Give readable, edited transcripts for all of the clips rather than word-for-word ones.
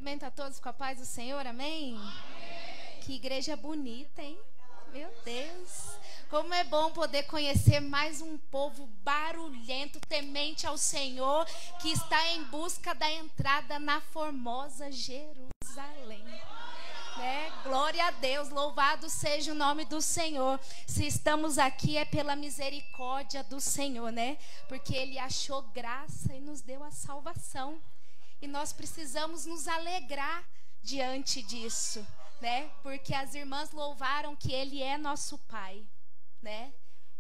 Cumprimento a todos com a paz do Senhor, amém? Amém. Que igreja bonita, hein? Meu Deus. Como é bom poder conhecer mais um povo barulhento, temente ao Senhor, que está em busca da entrada na formosa Jerusalém. Glória a Deus, louvado seja o nome do Senhor. Se estamos aqui é pela misericórdia do Senhor, né? Porque Ele achou graça e nos deu a salvação. E nós precisamos nos alegrar diante disso, né? Porque as irmãs louvaram que Ele é nosso Pai, né?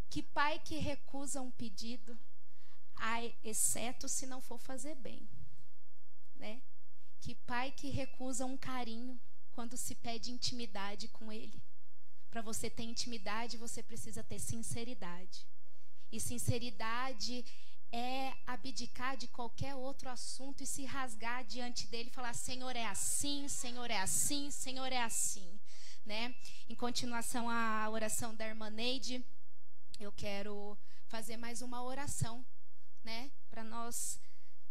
Que pai que recusa um pedido, exceto se não for fazer bem, né? Que pai que recusa um carinho quando se pede intimidade com Ele. Para você ter intimidade, você precisa ter sinceridade. E sinceridade é abdicar de qualquer outro assunto e se rasgar diante dele e falar: Senhor, é assim, Senhor, é assim, Senhor, é assim, né? Em continuação à oração da irmã Neide, eu quero fazer mais uma oração, né? Para nós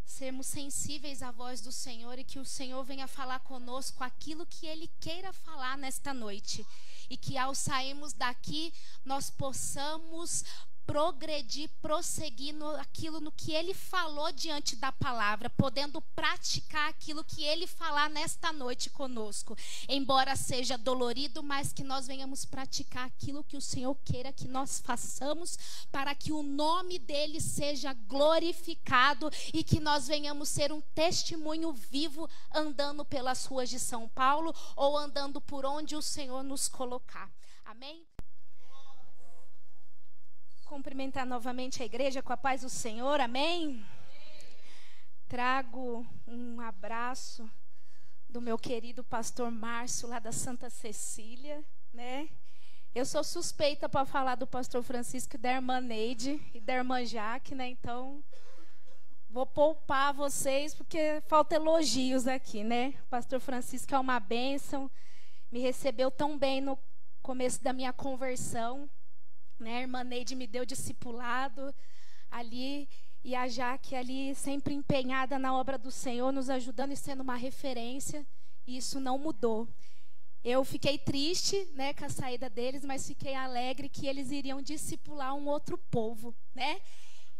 sermos sensíveis à voz do Senhor e que o Senhor venha falar conosco aquilo que Ele queira falar nesta noite. E que ao sairmos daqui, nós possamos progredir, prosseguir no que Ele falou diante da palavra, podendo praticar aquilo que Ele falar nesta noite conosco. Embora seja dolorido, mas que nós venhamos praticar aquilo que o Senhor queira que nós façamos, para que o nome dEle seja glorificado e que nós venhamos ser um testemunho vivo andando pelas ruas de São Paulo ou andando por onde o Senhor nos colocar. Amém? Cumprimentar novamente a igreja com a paz do Senhor, amém? Trago um abraço do meu querido pastor Márcio, lá da Santa Cecília, né? Eu sou suspeita para falar do pastor Francisco e da irmã Neide e da irmã Jaque, né? Então, vou poupar vocês, porque falta elogios aqui, né? O pastor Francisco é uma bênção, me recebeu tão bem no começo da minha conversão, né? A irmã Neide me deu discipulado ali, e a Jaque ali sempre empenhada na obra do Senhor, nos ajudando e sendo uma referência, e isso não mudou. Eu fiquei triste, né, com a saída deles, mas fiquei alegre que eles iriam discipular um outro povo, né?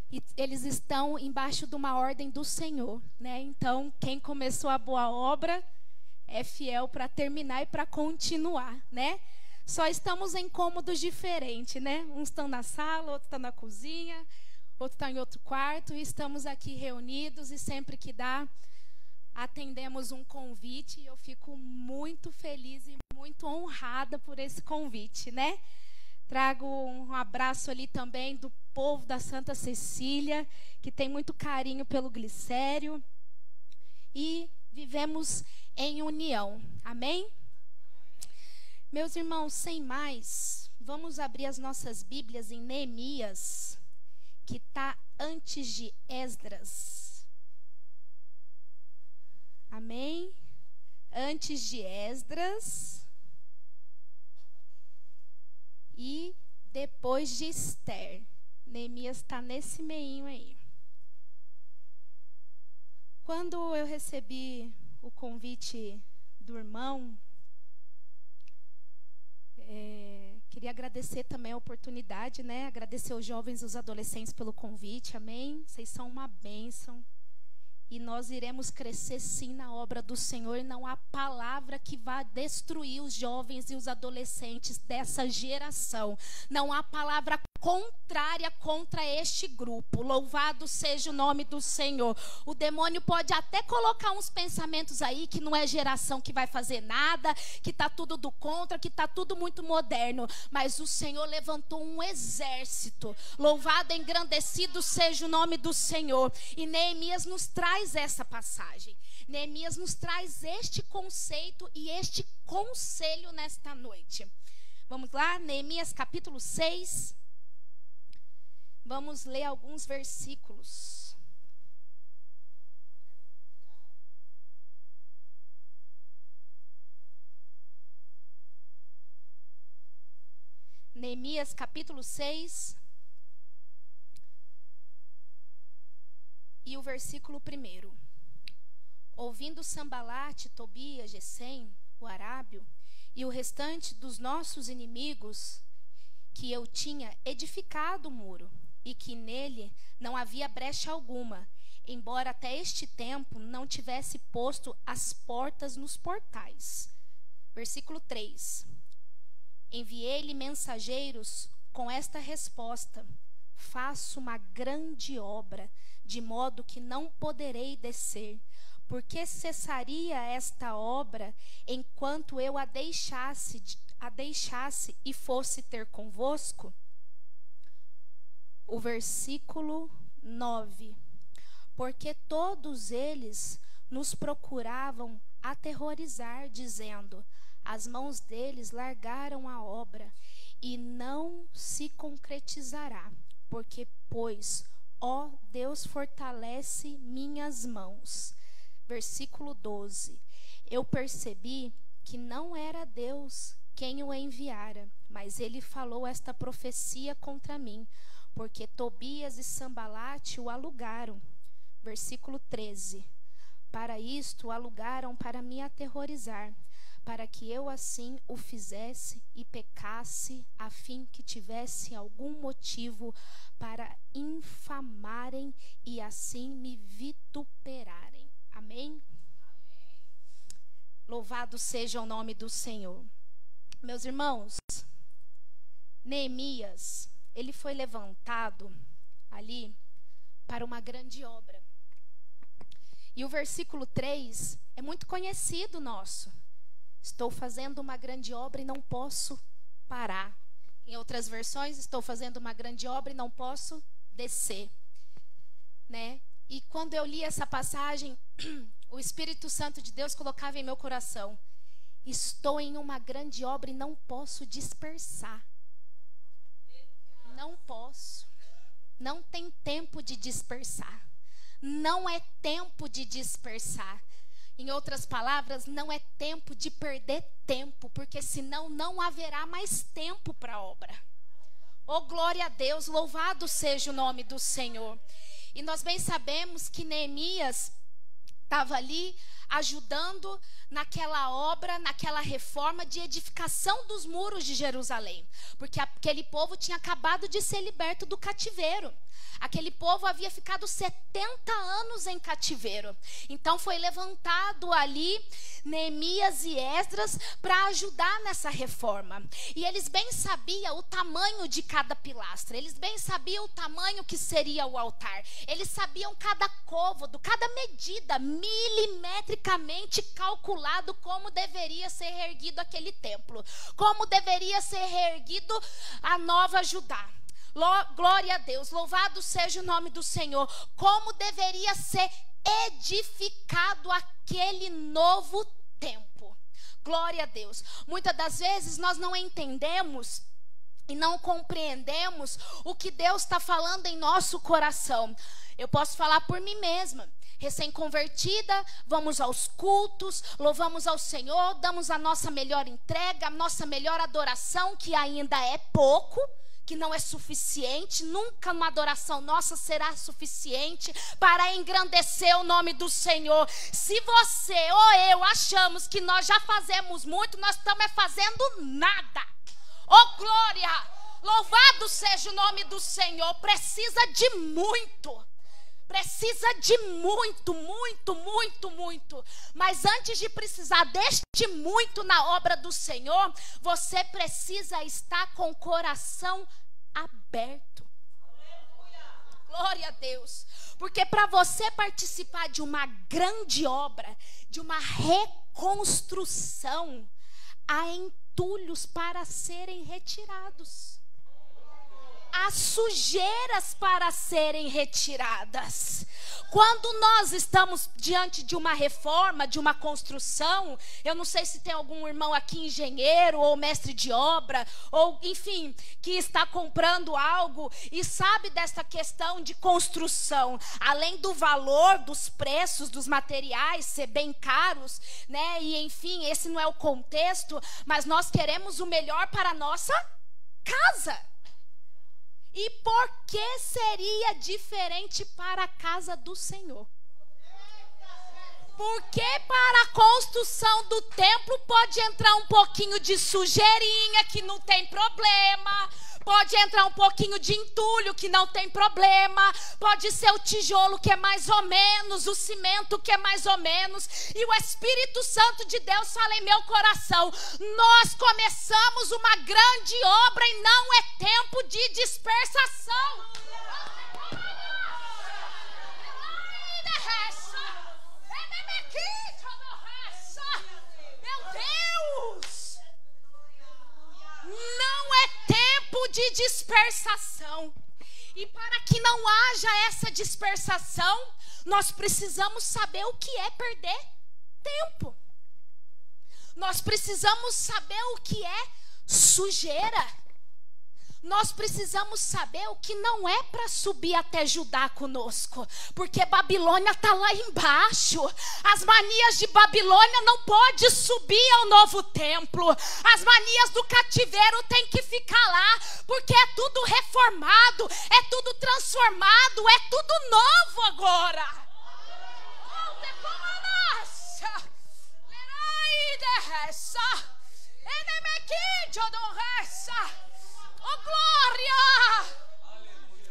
E eles estão embaixo de uma ordem do Senhor, né? Então, quem começou a boa obra é fiel para terminar e para continuar, né? Só estamos em cômodos diferentes, né? Uns estão na sala, outros estão na cozinha, outro está em outro quarto, e estamos aqui reunidos, e sempre que dá, atendemos um convite, e eu fico muito feliz e muito honrada por esse convite, né? Trago um abraço ali também do povo da Santa Cecília, que tem muito carinho pelo Glicério, e vivemos em união, amém? Meus irmãos, sem mais, vamos abrir as nossas Bíblias em Neemias, que está antes de Esdras. Amém? Antes de Esdras e depois de Esther. Neemias está nesse meinho aí. Quando eu recebi o convite do irmão, queria agradecer também a oportunidade, né? Agradecer os jovens e os adolescentes pelo convite, amém? Vocês são uma bênção. E nós iremos crescer sim na obra do Senhor, e não há palavra que vá destruir os jovens e os adolescentes dessa geração. Não há palavra contrária contra este grupo. Louvado seja o nome do Senhor. O demônio pode até colocar uns pensamentos aí que não é geração que vai fazer nada, que está tudo do contra, que está tudo muito moderno. Mas o Senhor levantou um exército. Louvado e engrandecido seja o nome do Senhor. E Neemias nos traz essa passagem. Neemias nos traz este conceito e este conselho nesta noite. Vamos lá, Neemias capítulo 6. Vamos ler alguns versículos. Neemias capítulo 6 e o versículo 1. Ouvindo Sambalate, Tobias, Gesem, o arábio, e o restante dos nossos inimigos, que eu tinha edificado o muro, e que nele não havia brecha alguma, embora até este tempo não tivesse posto as portas nos portais. Versículo 3. Enviei-lhe mensageiros com esta resposta: faço uma grande obra, de modo que não poderei descer. Porque cessaria esta obra enquanto eu a deixasse e fosse ter convosco? O versículo 9. Porque todos eles nos procuravam aterrorizar, dizendo: as mãos deles largaram a obra, e não se concretizará. Porque, pois, ó Deus, fortalece minhas mãos. Versículo 12. Eu percebi que não era Deus quem o enviara, mas ele falou esta profecia contra mim, porque Tobias e Sambalate o alugaram. Versículo 13. Para isto o alugaram para me aterrorizar, para que eu assim o fizesse e pecasse, a fim que tivesse algum motivo para infamarem e assim me vituperarem. Amém? Louvado seja o nome do Senhor. Meus irmãos, Neemias, ele foi levantado ali para uma grande obra. E o versículo 3 é muito conhecido nosso. Estou fazendo uma grande obra e não posso parar. Em outras versões, estou fazendo uma grande obra e não posso descer, né? E quando eu li essa passagem, o Espírito Santo de Deus colocava em meu coração: estou em uma grande obra e não posso dispersar. Não posso. Não tem tempo de dispersar. Não é tempo de dispersar. Em outras palavras, não é tempo de perder tempo, porque senão não haverá mais tempo para a obra. Oh, glória a Deus, louvado seja o nome do Senhor. E nós bem sabemos que Neemias estava ali ajudando naquela obra, naquela reforma de edificação dos muros de Jerusalém, porque aquele povo tinha acabado de ser liberto do cativeiro. Aquele povo havia ficado 70 anos em cativeiro. Então foi levantado ali Neemias e Esdras para ajudar nessa reforma. E eles bem sabiam o tamanho de cada pilastra. Eles bem sabiam o tamanho que seria o altar. Eles sabiam cada côvado, cada medida, milimetricamente calculado como deveria ser reerguido aquele templo. Como deveria ser reerguido a Nova Judá. Glória a Deus, louvado seja o nome do Senhor. Como deveria ser edificado aquele novo templo. Glória a Deus. Muitas das vezes nós não entendemos e não compreendemos o que Deus está falando em nosso coração. Eu posso falar por mim mesma. Recém-convertida, vamos aos cultos, louvamos ao Senhor, damos a nossa melhor entrega, a nossa melhor adoração, que ainda é pouco, que não é suficiente. Nunca uma adoração nossa será suficiente para engrandecer o nome do Senhor. Se você ou eu achamos que nós já fazemos muito, nós estamos fazendo nada. Oh, glória! Louvado seja o nome do Senhor. Precisa de muito. Precisa de muito, muito, muito, muito. Mas antes de precisar deste muito na obra do Senhor, você precisa estar com o coração aberto. Glória a Deus. Porque para você participar de uma grande obra, de uma reconstrução, há entulhos para serem retirados. Há sujeiras para serem retiradas. Quando nós estamos diante de uma reforma, de uma construção, eu não sei se tem algum irmão aqui engenheiro ou mestre de obra, ou enfim, que está comprando algo e sabe dessa questão de construção. Além do valor, dos preços, dos materiais ser bem caros, né? E enfim, esse não é o contexto, mas nós queremos o melhor para a nossa casa. E por que seria diferente para a casa do Senhor? Porque para a construção do templo pode entrar um pouquinho de sujeirinha, que não tem problema. Pode entrar um pouquinho de entulho, que não tem problema. Pode ser o tijolo, que é mais ou menos, o cimento, que é mais ou menos. E o Espírito Santo de Deus fala em meu coração: nós começamos uma grande obra e não é tempo de dispersação. Meu Deus! Não é tempo de dispersação. E para que não haja essa dispersação, nós precisamos saber o que é perder tempo. Nós precisamos saber o que é sujeira. Nós precisamos saber o que não é para subir até Judá conosco, porque Babilônia está lá embaixo. As manias de Babilônia não podem subir ao novo templo. As manias do cativeiro têm que ficar lá, porque é tudo reformado, é tudo transformado, é tudo novo agora. Oh, glória!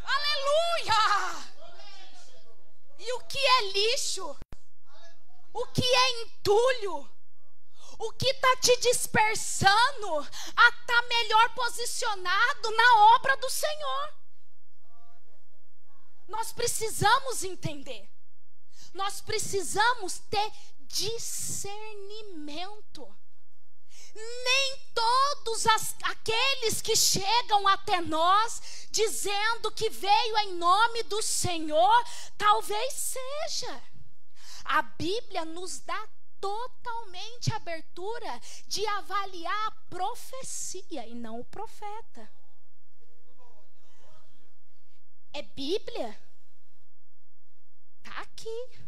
Aleluia! E o que é lixo? O que é entulho? O que está te dispersando a estar melhor posicionado na obra do Senhor? Nós precisamos entender. Nós precisamos ter discernimento. Nem todos aqueles que chegam até nós dizendo que veio em nome do Senhor, talvez seja. A Bíblia nos dá totalmente abertura de avaliar a profecia e não o profeta. É Bíblia. Está aqui.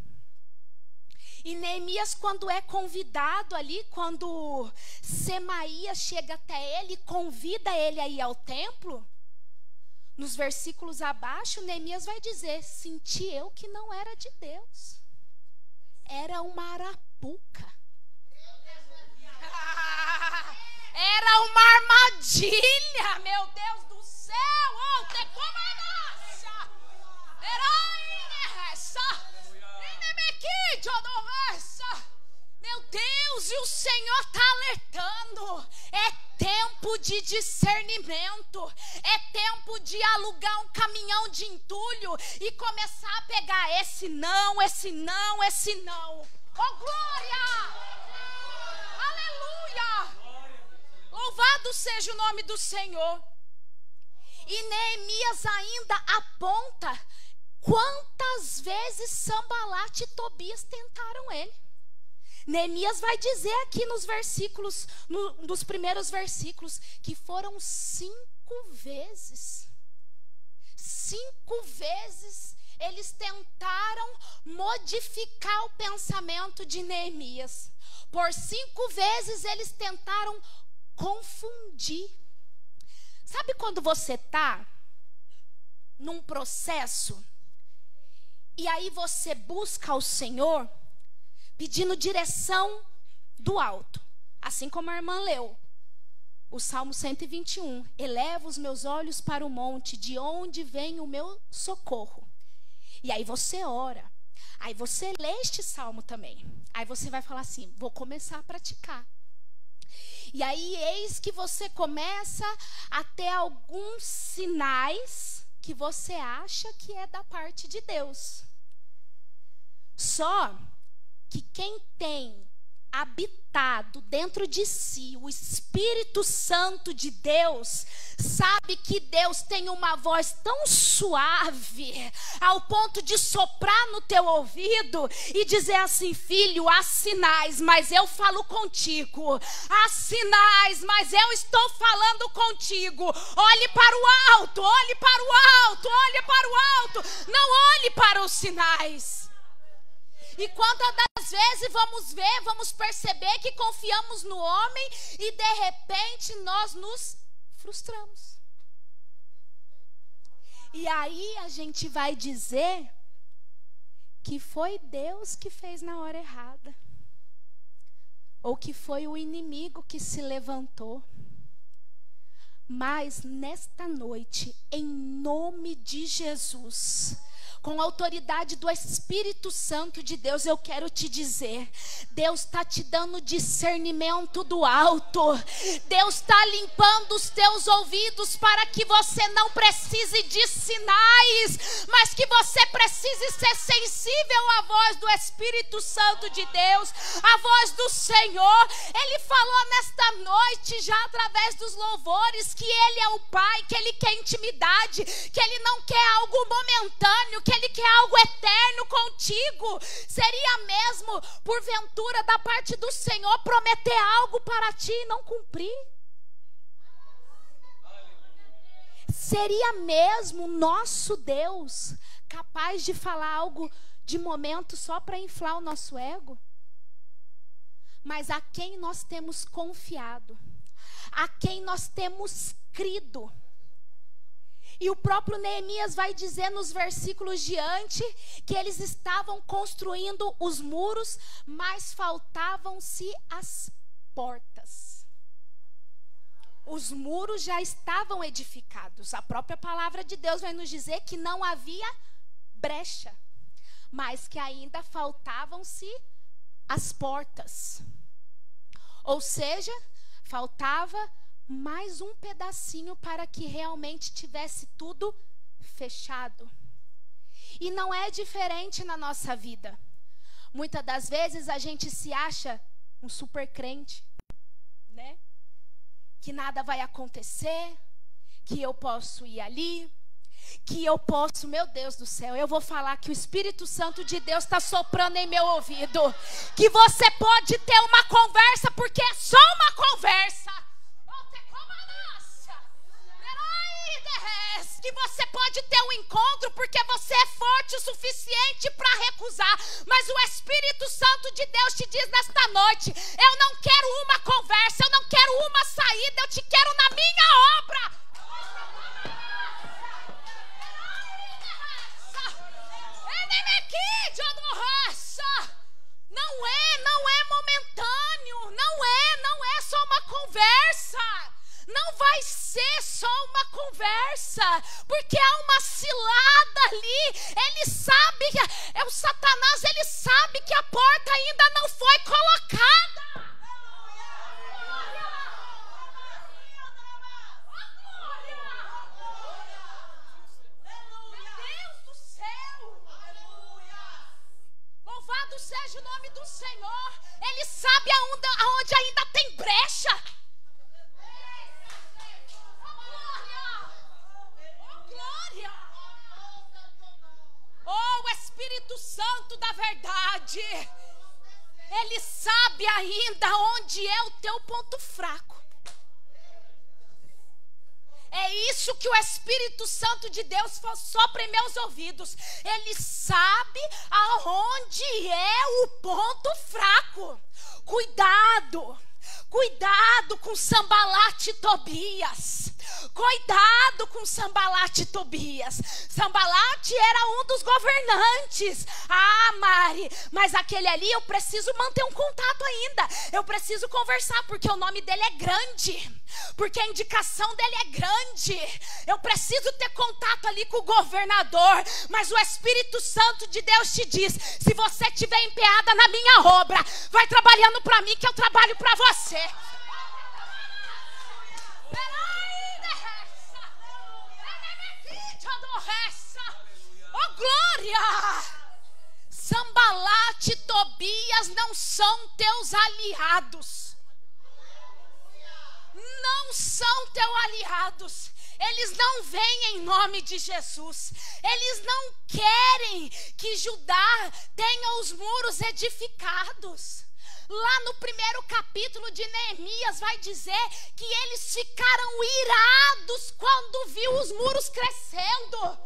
E Neemias, quando é convidado ali, quando Semaías chega até ele, convida ele a ir ao templo, nos versículos abaixo, Neemias vai dizer: senti eu que não era de Deus, era uma arapuca, era uma armadilha, meu Deus do céu. Oh, te comandância, meu Deus, e o Senhor está alertando. É tempo de discernimento. É tempo de alugar um caminhão de entulho e começar a pegar esse não, esse não, esse não. Oh, glória! Aleluia! Louvado seja o nome do Senhor. E Neemias ainda aponta quantas vezes Sambalat e Tobias tentaram ele. Neemias vai dizer aqui nos versículos, nos primeiros versículos, que foram 5 vezes. 5 vezes eles tentaram modificar o pensamento de Neemias. Por 5 vezes eles tentaram confundir. Sabe quando você está num processo e aí você busca ao Senhor pedindo direção do alto, assim como a irmã leu o Salmo 121, eleva os meus olhos para o monte, de onde vem o meu socorro. E aí você ora, aí você lê este salmo também, aí você vai falar assim: vou começar a praticar. E aí eis que você começa a ter alguns sinais que você acha que é da parte de Deus. Só que quem tem habitado dentro de si o Espírito Santo de Deus, sabe que Deus tem uma voz tão suave, ao ponto de soprar no teu ouvido e dizer assim: filho, há sinais, mas eu falo contigo. Há sinais, mas eu estou falando contigo. Olhe para o alto, olhe para o alto, olhe para o alto. Não olhe para os sinais. E quantas das vezes vamos perceber que confiamos no homem e de repente nós nos frustramos. E aí a gente vai dizer que foi Deus que fez na hora errada, ou que foi o inimigo que se levantou. Mas nesta noite, em nome de Jesus, com a autoridade do Espírito Santo de Deus, eu quero te dizer, Deus está te dando discernimento do alto. Deus está limpando os teus ouvidos para que você não precise de sinais, mas que você precise ser sensível à voz do Espírito Santo de Deus, à voz do Senhor. Ele falou nesta noite, já através dos louvores, que Ele é o Pai, que Ele quer intimidade, que Ele não quer algo momentâneo, que Ele quer algo eterno contigo. Seria mesmo, porventura, da parte do Senhor prometer algo para ti e não cumprir? Seria mesmo nosso Deus capaz de falar algo de momento só para inflar o nosso ego? Mas a quem nós temos confiado, a quem nós temos crido. E o próprio Neemias vai dizer nos versículos diante que eles estavam construindo os muros, mas faltavam-se as portas. Os muros já estavam edificados. A própria palavra de Deus vai nos dizer que não havia brecha, mas que ainda faltavam-se as portas. Ou seja, faltava mais um pedacinho para que realmente tivesse tudo fechado. E não é diferente na nossa vida. Muitas das vezes a gente se acha um super crente, né? Que nada vai acontecer, que eu posso ir ali, que eu posso, meu Deus do céu, eu vou falar que o Espírito Santo de Deus está soprando em meu ouvido, que você pode ter uma conversa, porque é só uma conversa. Que você pode ter um encontro porque você é forte o suficiente para recusar. Mas o Espírito Santo de Deus te diz nesta noite: eu não quero uma conversa, eu não quero uma saída, eu te quero na minha obra. Não é momentâneo, não é só uma conversa. Não vai ser só uma conversa, porque há uma cilada ali. Ele sabe, o Satanás, ele sabe que a porta ainda não foi colocada. Meu Deus do céu! Louvado seja o nome do Senhor. Ele sabe aonde ainda tem brecha. Oh, o Espírito Santo da verdade, Ele sabe ainda onde é o teu ponto fraco. É isso que o Espírito Santo de Deus sopra em meus ouvidos. Ele sabe aonde é o ponto fraco. Cuidado com Sambalate e Tobias. Cuidado com Sambalate e Tobias. Sambalate era um dos governantes. Ah, Mari, mas aquele ali eu preciso manter um contato ainda. Eu preciso conversar porque o nome dele é grande. Porque a indicação dele é grande. Eu preciso ter contato ali com o governador. Mas o Espírito Santo de Deus te diz: se você estiver empenhada na minha obra, vai trabalhando para mim que eu trabalho para você. Oh, glória! Sambalate e Tobias não são teus aliados. Não são teus aliados. Eles não vêm em nome de Jesus. Eles não querem que Judá tenha os muros edificados. Lá no primeiro capítulo de Neemias vai dizer que eles ficaram irados quando viu os muros crescendo.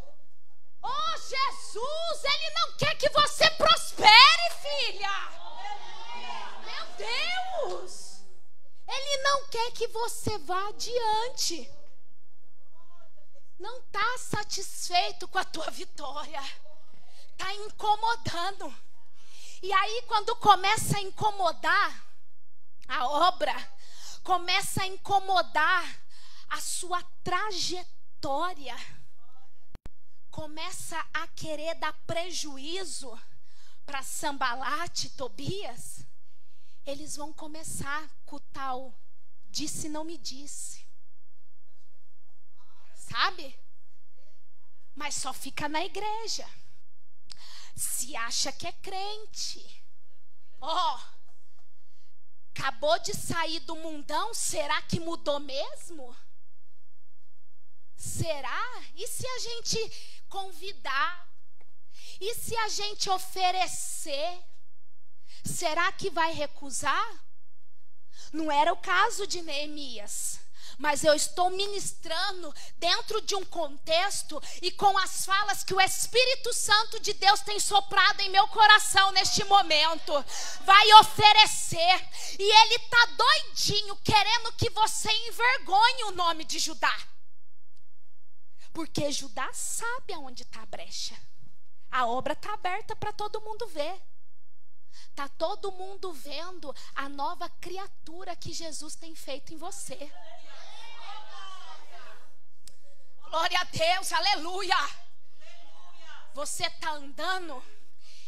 Oh, Jesus, Ele não quer que você prospere, filha. Meu Deus. Ele não quer que você vá adiante. Não está satisfeito com a tua vitória. Está incomodando. E aí quando começa a incomodar a obra, começa a incomodar a sua trajetória, começa a querer dar prejuízo para Sanbalate e Tobias, eles vão começar com o tal disse não me disse. Sabe? Mas só fica na igreja. Se acha que é crente. Ó, acabou de sair do mundão, será que mudou mesmo? Será? E se a gente convidar? E se a gente oferecer? Será que vai recusar? Não era o caso de Neemias. Mas eu estou ministrando dentro de um contexto e com as falas que o Espírito Santo de Deus tem soprado em meu coração neste momento. Vai oferecer. E ele está doidinho, querendo que você envergonhe o nome de Judá. Porque Judá sabe aonde está a brecha. A obra está aberta para todo mundo ver. Está todo mundo vendo a nova criatura que Jesus tem feito em você. Glória a Deus, aleluia. Você está andando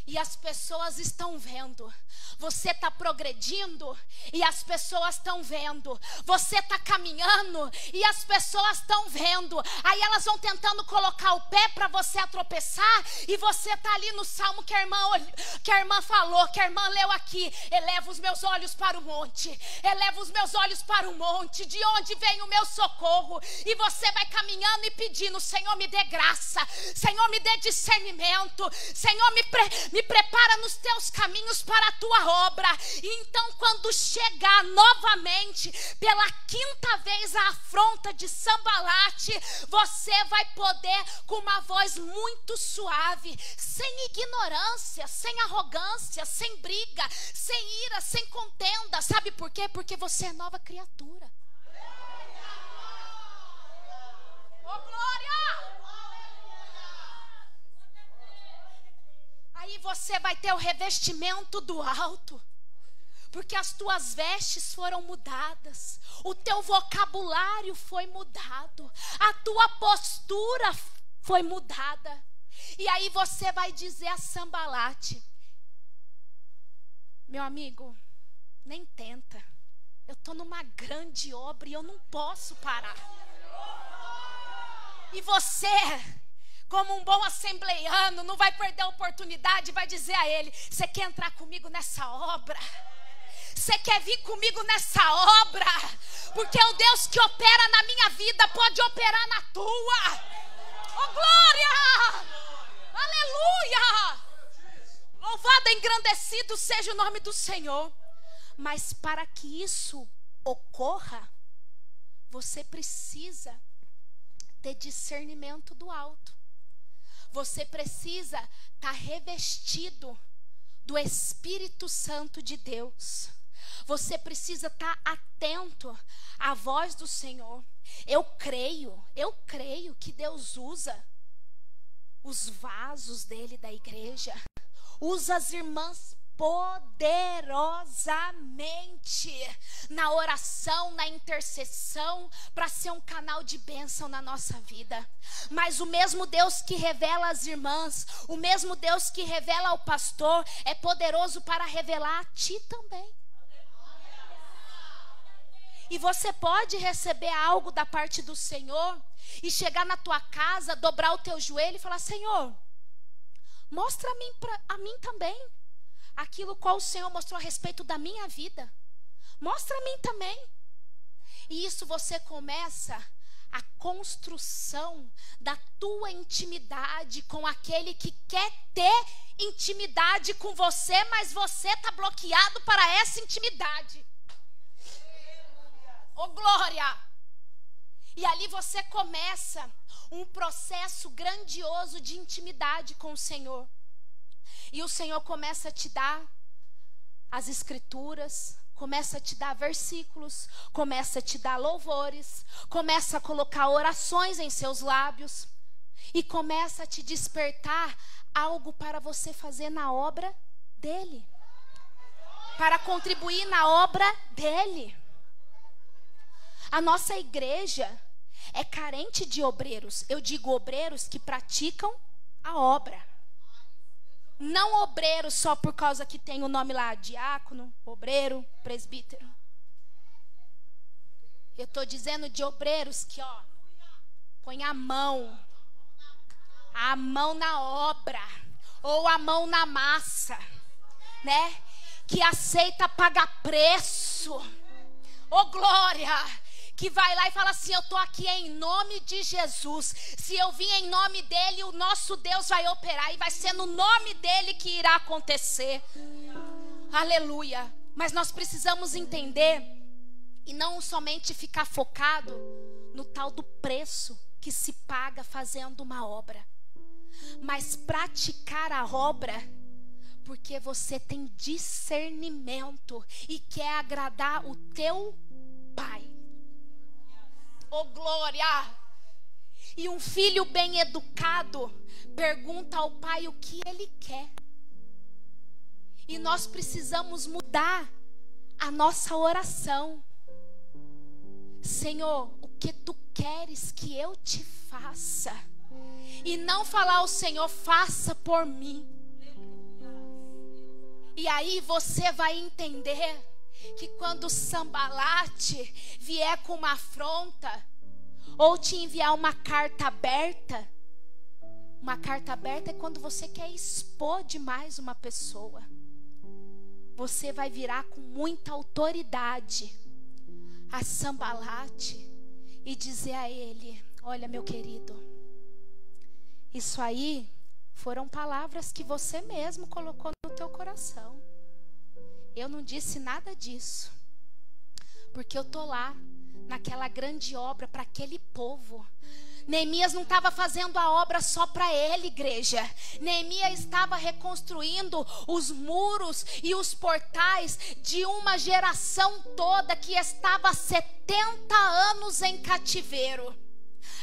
e as pessoas estão vendo. Você está progredindo e as pessoas estão vendo. Você está caminhando e as pessoas estão vendo. Aí elas vão tentando colocar o pé para você tropeçar. E você está ali no salmo que a irmã falou, que a irmã leu aqui. Eleva os meus olhos para o monte. Eleva os meus olhos para o monte. De onde vem o meu socorro? E você vai caminhando e pedindo: Senhor, me dê graça. Senhor, me dê discernimento. Senhor, me prepara nos teus caminhos para a tua obra. E então quando chegar novamente pela 5ª vez a afronta de Sanbalate, você vai poder com uma voz muito suave, sem ignorância, sem arrogância, sem briga, sem ira, sem contenda. Sabe por quê? Porque você é nova criatura. Oh, glória! Aí você vai ter o revestimento do alto. Porque as tuas vestes foram mudadas. O teu vocabulário foi mudado. A tua postura foi mudada. E aí você vai dizer a Sanbalate: meu amigo, nem tenta. Eu estou numa grande obra e eu não posso parar. E você, como um bom assembleiano, não vai perder a oportunidade, vai dizer a ele: você quer entrar comigo nessa obra? Você quer vir comigo nessa obra? Porque o Deus que opera na minha vida pode operar na tua. Oh, glória! Aleluia! Louvado e engrandecido seja o nome do Senhor. Mas para que isso ocorra, você precisa ter discernimento do alto. Você precisa estar revestido do Espírito Santo de Deus. Você precisa estar atento à voz do Senhor. Eu creio que Deus usa os vasos dele da igreja. Usa as irmãs poderosamente na oração, na intercessão, para ser um canal de bênção na nossa vida. Mas o mesmo Deus que revela as irmãs, o mesmo Deus que revela ao pastor, é poderoso para revelar a ti também. E você pode receber algo da parte do Senhor e chegar na tua casa, dobrar o teu joelho e falar: Senhor, mostra a mim também aquilo qual o Senhor mostrou a respeito da minha vida. Mostra a mim também. E isso você começa a construção da tua intimidade com aquele que quer ter intimidade com você, mas você está bloqueado para essa intimidade. Oh, glória! E ali você começa um processo grandioso de intimidade com o Senhor. E o Senhor começa a te dar as escrituras, começa a te dar versículos, começa a te dar louvores, começa a colocar orações em seus lábios. e começa a te despertar algo para você fazer na obra dele, para contribuir na obra dele. A nossa igreja é carente de obreiros. Eu digo obreiros que praticam a obra. Não obreiros só por causa que tem o nome lá, diácono, obreiro, presbítero. Eu estou dizendo de obreiros que, põe a mão na obra, ou a mão na massa, né? Que aceita pagar preço. Ô glória! Que vai lá e fala assim: eu estou aqui em nome de Jesus. Se eu vim em nome dele, o nosso Deus vai operar. E vai ser no nome dele que irá acontecer. Aleluia. Mas nós precisamos entender, e não somente ficar focado no tal do preço que se paga fazendo uma obra, mas praticar a obra porque você tem discernimento e quer agradar o teu Pai. Oh glória! E um filho bem educado pergunta ao pai o que ele quer. E nós precisamos mudar a nossa oração. Senhor, o que tu queres que eu te faça? E não falar ao Senhor, faça por mim. E aí você vai entender que quando o Sambalate vier com uma afronta, ou te enviar uma carta aberta é quando você quer expor demais uma pessoa. Você vai virar com muita autoridade a Sambalate e dizer a ele: olha, meu querido, isso aí foram palavras que você mesmo colocou no teu coração. Eu não disse nada disso, porque eu tô lá naquela grande obra para aquele povo. Neemias não estava fazendo a obra só para ele, igreja. Neemias estava reconstruindo os muros e os portais de uma geração toda que estava há 70 anos em cativeiro.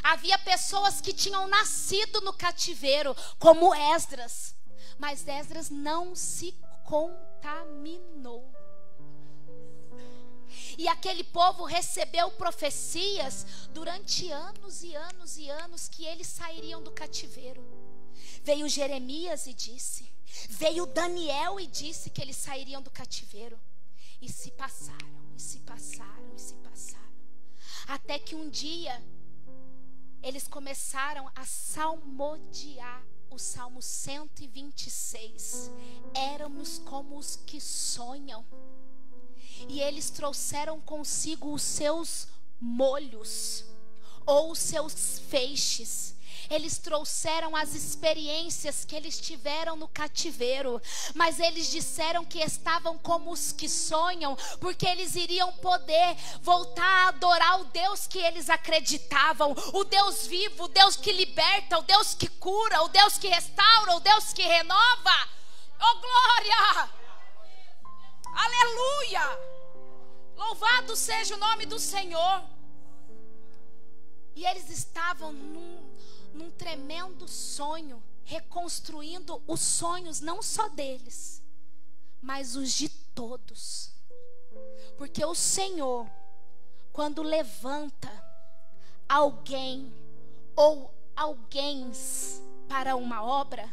Havia pessoas que tinham nascido no cativeiro, como Esdras, mas Esdras não se contaminou. E aquele povo recebeu profecias durante anos e anos e anos que eles sairiam do cativeiro. Veio Jeremias e disse, veio Daniel e disse que eles sairiam do cativeiro. E se passaram, e se passaram, e se passaram. Até que um dia eles começaram a salmodiar o Salmo 126. Éramos como os que sonham. E eles trouxeram consigo os seus molhos, ou os seus feixes. Eles trouxeram as experiências que eles tiveram no cativeiro. Mas eles disseram que estavam como os que sonham, porque eles iriam poder voltar a adorar o Deus que eles acreditavam. O Deus vivo, o Deus que liberta, o Deus que cura, o Deus que restaura, o Deus que renova. Oh glória! Aleluia! Louvado seja o nome do Senhor. E eles estavam num tremendo sonho, reconstruindo os sonhos não só deles, mas os de todos. Porque o Senhor, quando levanta alguém ou alguéns para uma obra,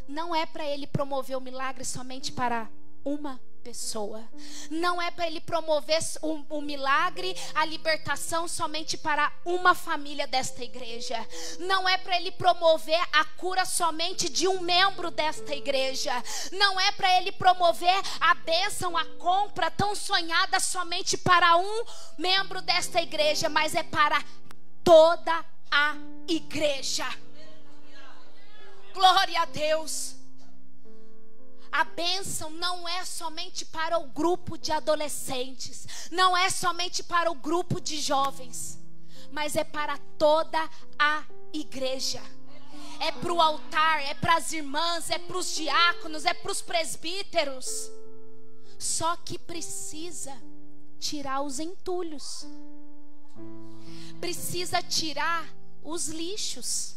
não é para ele promover o milagre somente para uma pessoa. Não é para ele promover o milagre, a libertação somente para uma família desta igreja. Não é para ele promover a cura somente de um membro desta igreja. Não é para ele promover a bênção, a compra tão sonhada somente para um membro desta igreja, mas é para toda a igreja. Glória a Deus. A bênção não é somente para o grupo de adolescentes, não é somente para o grupo de jovens, mas é para toda a igreja. É para o altar, é para as irmãs, é para os diáconos, é para os presbíteros. Só que precisa tirar os entulhos, precisa tirar os lixos.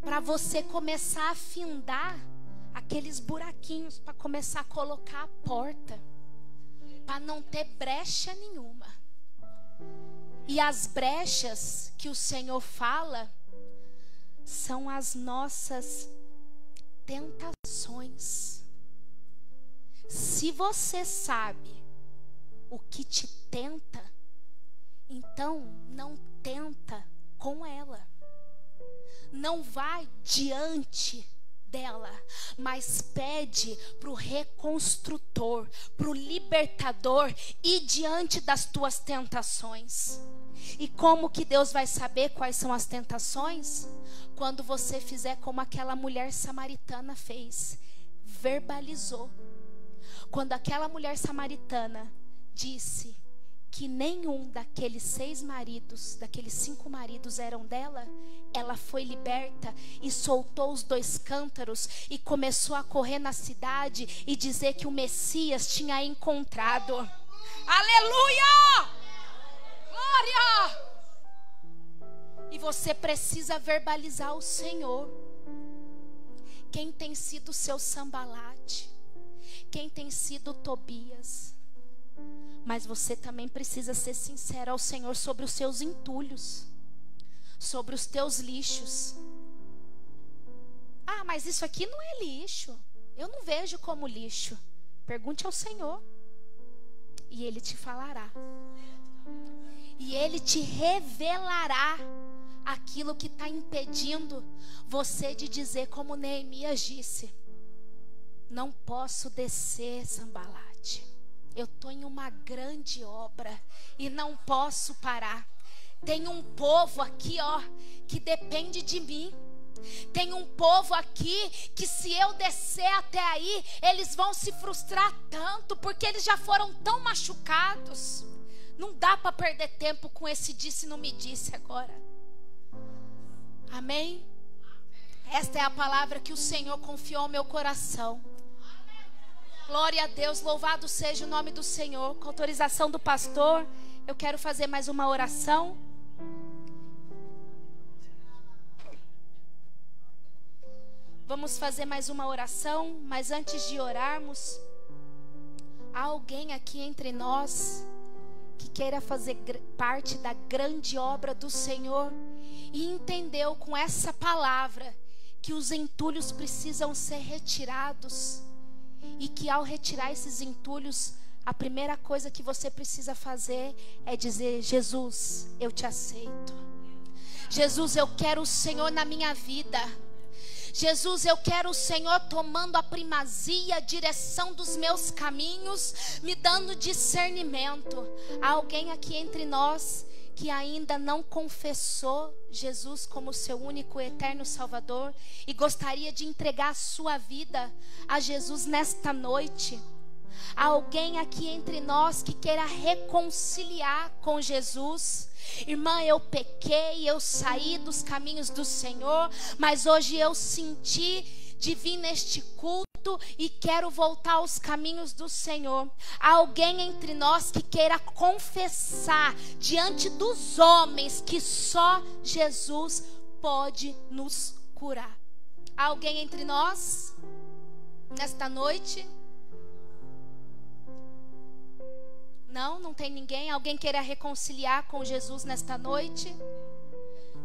para você começar a findar aqueles buraquinhos, para começar a colocar a porta, para não ter brecha nenhuma. E as brechas que o Senhor fala são as nossas tentações. Se você sabe o que te tenta, então não tenta com ela. Não vai diante dela, mas pede para o reconstrutor, para o libertador ir diante das tuas tentações. E como que Deus vai saber quais são as tentações? Quando você fizer como aquela mulher samaritana fez, verbalizou. Quando aquela mulher samaritana disse que nenhum daqueles 6 maridos, daqueles 5 maridos eram dela, ela foi liberta e soltou os 2 cântaros e começou a correr na cidade e dizer que o Messias tinha encontrado. Aleluia! Glória! E você precisa verbalizar o Senhor. Quem tem sido o seu Sambalate? Quem tem sido o Tobias? Mas você também precisa ser sincero ao Senhor sobre os seus entulhos, sobre os teus lixos. Ah, mas isso aqui não é lixo. Eu não vejo como lixo. Pergunte ao Senhor. E Ele te falará. E Ele te revelará aquilo que está impedindo você de dizer como Neemias disse: não posso descer, Sambalate. Eu estou em uma grande obra e não posso parar. Tem um povo aqui, ó, que depende de mim. Tem um povo aqui que se eu descer até aí, eles vão se frustrar tanto, porque eles já foram tão machucados. Não dá para perder tempo com esse disse não me disse agora. Amém? Esta é a palavra que o Senhor confiou ao meu coração. Glória a Deus, louvado seja o nome do Senhor. Com autorização do pastor, eu quero fazer mais uma oração. Vamos fazer mais uma oração, mas antes de orarmos, há alguém aqui entre nós que queira fazer parte da grande obra do Senhor e entendeu com essa palavra que os entulhos precisam ser retirados. E que ao retirar esses entulhos, a primeira coisa que você precisa fazer é dizer: Jesus, eu te aceito. Jesus, eu quero o Senhor na minha vida. Jesus, eu quero o Senhor tomando a primazia, a direção dos meus caminhos, me dando discernimento. Há alguém aqui entre nós que ainda não confessou Jesus como seu único e eterno Salvador e gostaria de entregar a sua vida a Jesus nesta noite? Há alguém aqui entre nós que queira reconciliar com Jesus? Irmã, eu pequei, eu saí dos caminhos do Senhor, mas hoje eu senti de vir neste culto e quero voltar aos caminhos do Senhor. Há alguém entre nós que queira confessar diante dos homens que só Jesus pode nos curar. Há alguém entre nós nesta noite? Não tem ninguém? Alguém queira reconciliar com Jesus nesta noite?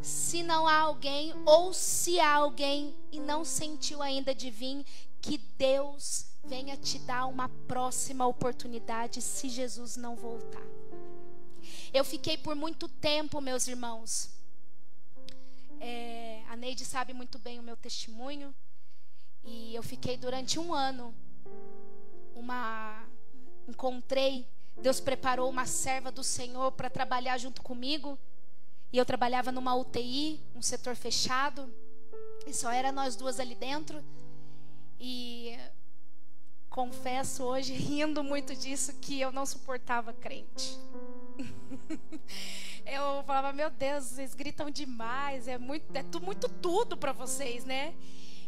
Se não há alguém, ou se há alguém e não sentiu ainda de vir, que Deus venha te dar uma próxima oportunidade se Jesus não voltar. Eu fiquei por muito tempo, meus irmãos. A Neide sabe muito bem o meu testemunho. E eu fiquei durante 1 ano. Deus preparou uma serva do Senhor para trabalhar junto comigo. E eu trabalhava numa UTI, um setor fechado. E só era nós duas ali dentro. E confesso hoje, rindo muito disso, que eu não suportava crente. Eu falava: meu Deus, vocês gritam demais, é muito tudo para vocês, né?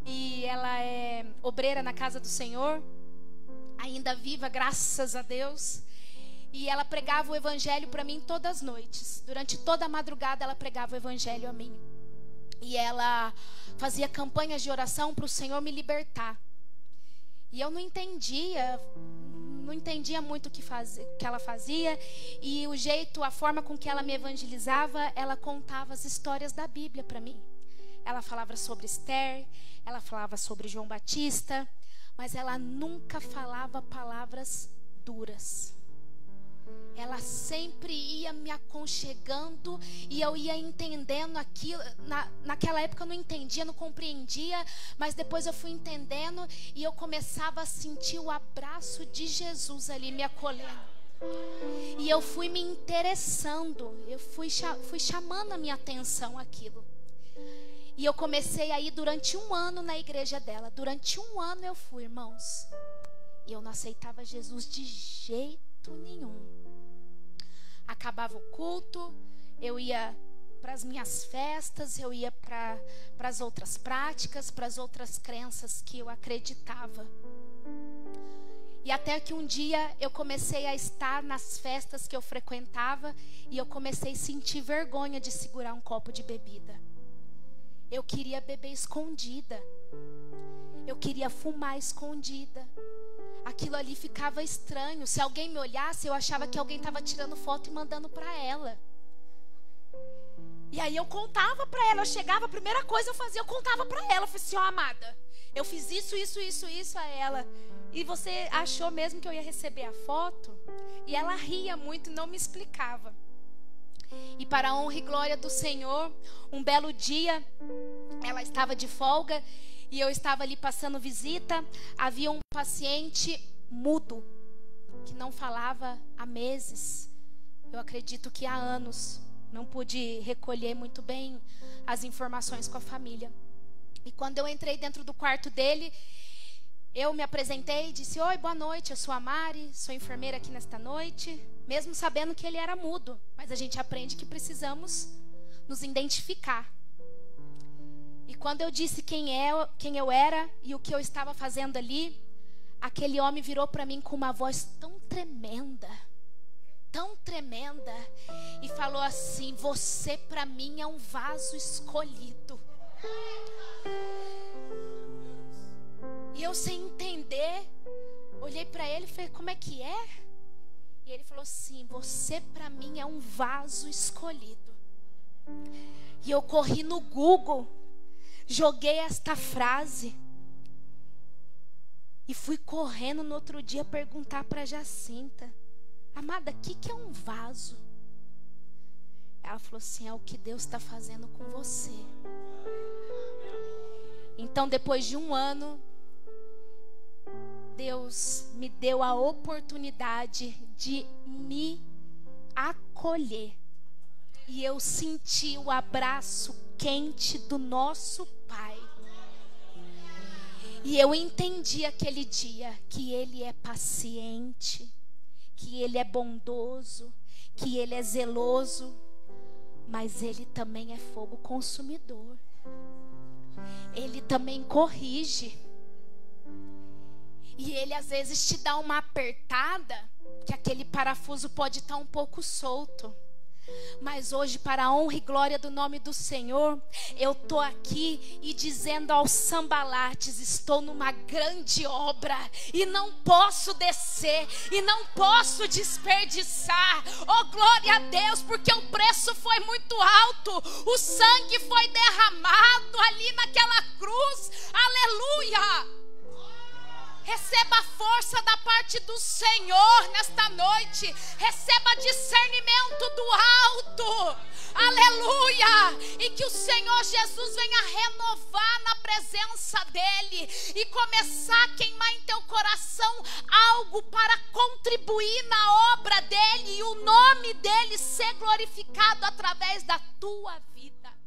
E ela é obreira na casa do Senhor, ainda viva, graças a Deus. E ela pregava o evangelho para mim todas as noites. Durante toda a madrugada ela pregava o evangelho a mim. E ela fazia campanhas de oração para o Senhor me libertar. E eu não entendia muito o que ela fazia. E a forma com que ela me evangelizava, ela contava as histórias da Bíblia para mim. Ela falava sobre Esther, ela falava sobre João Batista, mas ela nunca falava palavras duras. Ela sempre ia me aconchegando e eu ia entendendo aquilo. Naquela época eu não entendia, não compreendia, mas depois eu fui entendendo e eu começava a sentir o abraço de Jesus ali me acolhendo. E eu fui me interessando, eu fui chamando a minha atenção aquilo. E eu comecei a ir durante 1 ano na igreja dela. Durante 1 ano eu fui, irmãos. E eu não aceitava Jesus de jeito nenhum. Acabava o culto, eu ia para as minhas festas, eu ia para as outras práticas, para as outras crenças que eu acreditava. E até que um dia eu comecei a estar nas festas que eu frequentava e eu comecei a sentir vergonha de segurar um copo de bebida. Eu queria beber escondida. Eu queria fumar escondida. Aquilo ali ficava estranho. Se alguém me olhasse, eu achava que alguém estava tirando foto e mandando para ela. E aí eu contava para ela. Eu chegava, a primeira coisa eu fazia, eu contava para ela. Eu falei assim, ó, amada, eu fiz isso a ela. E você achou mesmo que eu ia receber a foto? E ela ria muito e não me explicava. E para a honra e glória do Senhor, um belo dia, ela estava de folga e eu estava ali passando visita. Havia um paciente mudo, que não falava há meses. Eu acredito que há anos. Não pude recolher muito bem as informações com a família. E quando eu entrei dentro do quarto dele, eu me apresentei e disse, oi, boa noite, eu sou a Mari, sou enfermeira aqui nesta noite. Mesmo sabendo que ele era mudo. Mas a gente aprende que precisamos nos identificar. E quando eu disse quem eu era e o que eu estava fazendo ali, aquele homem virou para mim com uma voz tão tremenda, e falou assim, você para mim é um vaso escolhido. E eu sem entender, olhei para ele e falei, como é que é? E ele falou assim, você para mim é um vaso escolhido. E eu corri no Google, joguei esta frase e fui correndo no outro dia perguntar para Jacinta, amada, o que é um vaso? Ela falou assim, é o que Deus está fazendo com você. Então depois de 1 ano, Deus me deu a oportunidade de me acolher. E eu senti o abraço quente do nosso Pai. E eu entendi aquele dia que Ele é paciente, que Ele é bondoso, que Ele é zeloso, mas Ele também é fogo consumidor. Ele também corrige. E Ele às vezes te dá uma apertada, que aquele parafuso pode estar um pouco solto. Mas hoje, para a honra e glória do nome do Senhor, eu estou aqui e dizendo aos Sambalates, estou numa grande obra e não posso descer e não posso desperdiçar. Oh, glória a Deus, porque o preço foi muito alto, o sangue foi derramado ali naquela cruz. Aleluia! Receba força da parte do Senhor nesta noite. Receba discernimento do alto. Aleluia! E que o Senhor Jesus venha renovar na presença dEle e começar a queimar em teu coração algo para contribuir na obra dEle e o nome dEle ser glorificado através da tua vida.